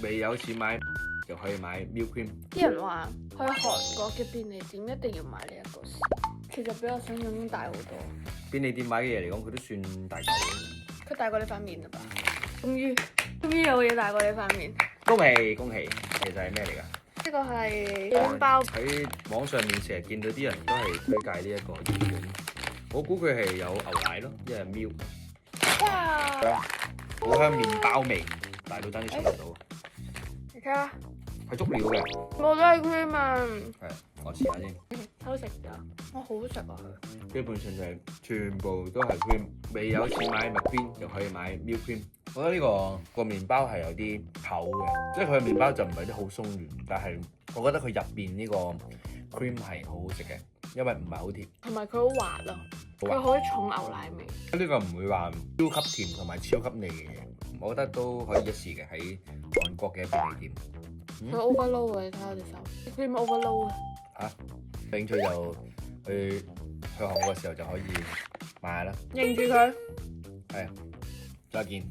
未有錢買就可以買 milk cream。啲人話去韓國嘅便利店一定要買呢一個先，其實比我想象中大好多。便利店買嘅嘢嚟講，佢都算大嚿嘅。佢大過你塊面啦吧？終於有嘢大過你塊面。恭喜恭喜！其實係咩嚟㗎？呢個係麵包，喺網上面成日見到啲人都係推介呢一個軟軟，我估佢係有牛奶咯，一係 milk。哇！好香麵包味，大到爭啲出唔到。你睇下，係足料嘅。我都係 cream 啊！係，我試下先。偷食㗎，我好食啊！基本上就係全部都係 cream，未有錢買麥片就可以買 milk cream。我覺得呢個麵包係有啲厚嘅，即係佢嘅麵包就唔係啲好鬆軟，但係我覺得佢入邊呢個 cream 係好好食嘅，因為唔係好甜。同埋佢好滑咯，佢好重牛奶味。呢個唔會話超級甜同埋超級膩嘅嘢，我覺得都可以一試嘅喺韓國嘅便利店。佢 overload 啊！你睇下我隻手，cream overload 啊！嚇，有興趣就去韓國嘅時候就可以買下啦。認住佢。係，再見。